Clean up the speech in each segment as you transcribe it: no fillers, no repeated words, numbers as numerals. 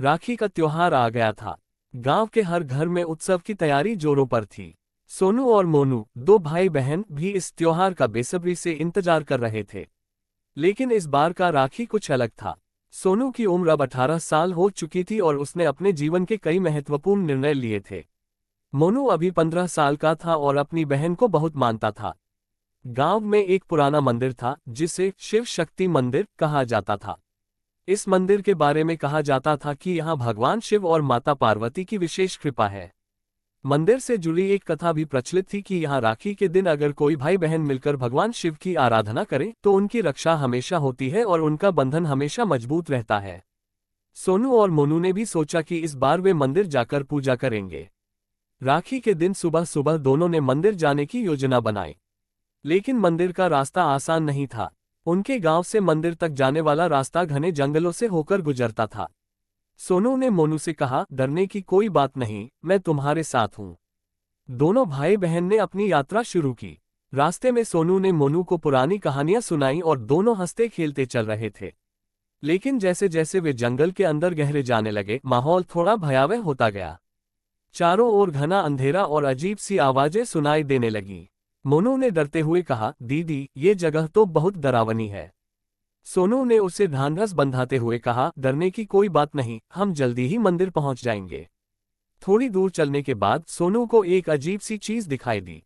राखी का त्योहार आ गया था। गांव के हर घर में उत्सव की तैयारी जोरों पर थी। सोनू और मोनू, दो भाई बहन, भी इस त्योहार का बेसब्री से इंतजार कर रहे थे। लेकिन इस बार का राखी कुछ अलग था। सोनू की उम्र अब 18 साल हो चुकी थी और उसने अपने जीवन के कई महत्वपूर्ण निर्णय लिए थे। मोनू अभी 15 साल का था और अपनी बहन को बहुत मानता था। गांव में एक पुराना मंदिर था जिसे शिव शक्ति मंदिर कहा जाता था। इस मंदिर के बारे में कहा जाता था कि यहाँ भगवान शिव और माता पार्वती की विशेष कृपा है। मंदिर से जुड़ी एक कथा भी प्रचलित थी कि यहाँ राखी के दिन अगर कोई भाई बहन मिलकर भगवान शिव की आराधना करे तो उनकी रक्षा हमेशा होती है और उनका बंधन हमेशा मजबूत रहता है। सोनू और मोनू ने भी सोचा कि इस बार वे मंदिर जाकर पूजा करेंगे। राखी के दिन सुबह सुबह दोनों ने मंदिर जाने की योजना बनाई। लेकिन मंदिर का रास्ता आसान नहीं था। उनके गांव से मंदिर तक जाने वाला रास्ता घने जंगलों से होकर गुजरता था। सोनू ने मोनू से कहा, डरने की कोई बात नहीं, मैं तुम्हारे साथ हूं। दोनों भाई बहन ने अपनी यात्रा शुरू की। रास्ते में सोनू ने मोनू को पुरानी कहानियां सुनाई और दोनों हंसते खेलते चल रहे थे। लेकिन जैसे जैसे वे जंगल के अंदर गहरे जाने लगे, माहौल थोड़ा भयावह होता गया। चारों ओर घना अंधेरा और अजीब सी आवाजें सुनाई देने लगी। मोनू ने डरते हुए कहा, दीदी, ये जगह तो बहुत डरावनी है। सोनू ने उसे ढांढस बंधाते हुए कहा, डरने की कोई बात नहीं, हम जल्दी ही मंदिर पहुंच जाएंगे। थोड़ी दूर चलने के बाद सोनू को एक अजीब सी चीज दिखाई दी।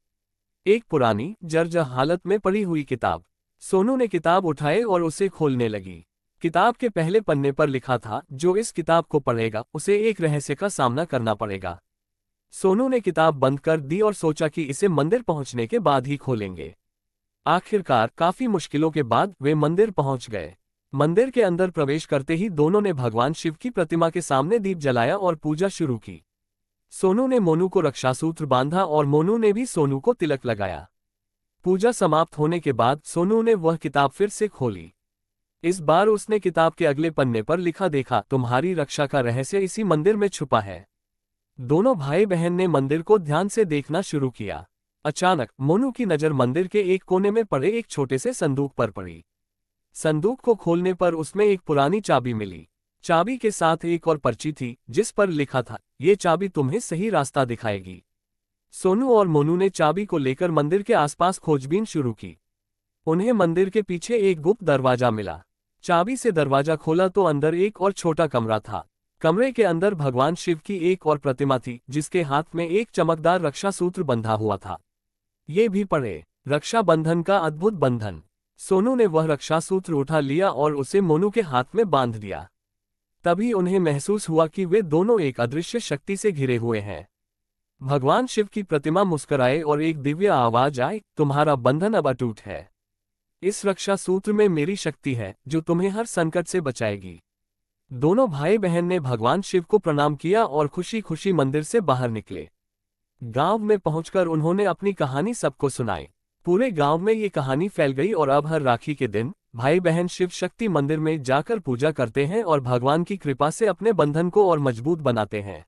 एक पुरानी जर्जर हालत में पड़ी हुई किताब। सोनू ने किताब उठाई और उसे खोलने लगी। किताब के पहले पन्ने पर लिखा था, जो इस किताब को पढ़ेगा उसे एक रहस्य का सामना करना पड़ेगा। सोनू ने किताब बंद कर दी और सोचा कि इसे मंदिर पहुंचने के बाद ही खोलेंगे। आखिरकार काफी मुश्किलों के बाद वे मंदिर पहुंच गए। मंदिर के अंदर प्रवेश करते ही दोनों ने भगवान शिव की प्रतिमा के सामने दीप जलाया और पूजा शुरू की। सोनू ने मोनू को रक्षासूत्र बांधा और मोनू ने भी सोनू को तिलक लगाया। पूजा समाप्त होने के बाद सोनू ने वह किताब फिर से खोली। इस बार उसने किताब के अगले पन्ने पर लिखा देखा, तुम्हारी रक्षा का रहस्य इसी मंदिर में छुपा है। दोनों भाई बहन ने मंदिर को ध्यान से देखना शुरू किया। अचानक मोनू की नजर मंदिर के एक कोने में पड़े एक छोटे से संदूक पर पड़ी। संदूक को खोलने पर उसमें एक पुरानी चाबी मिली। चाबी के साथ एक और पर्ची थी जिस पर लिखा था, ये चाबी तुम्हें सही रास्ता दिखाएगी। सोनू और मोनू ने चाबी को लेकर मंदिर के आसपास खोजबीन शुरू की। उन्हें मंदिर के पीछे एक गुप्त दरवाजा मिला। चाबी से दरवाजा खोला तो अंदर एक और छोटा कमरा था। कमरे के अंदर भगवान शिव की एक और प्रतिमा थी जिसके हाथ में एक चमकदार रक्षा सूत्र बंधा हुआ था। ये भी पढ़े, रक्षा बंधन का अद्भुत बंधन। सोनू ने वह रक्षा सूत्र उठा लिया और उसे मोनू के हाथ में बांध दिया। तभी उन्हें महसूस हुआ कि वे दोनों एक अदृश्य शक्ति से घिरे हुए हैं। भगवान शिव की प्रतिमा मुस्कुराए और एक दिव्य आवाज आई, तुम्हारा बंधन अब अटूट है। इस रक्षा सूत्र में मेरी शक्ति है जो तुम्हें हर संकट से बचाएगी। दोनों भाई बहन ने भगवान शिव को प्रणाम किया और खुशी खुशी मंदिर से बाहर निकले। गांव में पहुंचकर उन्होंने अपनी कहानी सबको सुनाई। पूरे गांव में ये कहानी फैल गई और अब हर राखी के दिन भाई बहन शिव शक्ति मंदिर में जाकर पूजा करते हैं और भगवान की कृपा से अपने बंधन को और मजबूत बनाते हैं।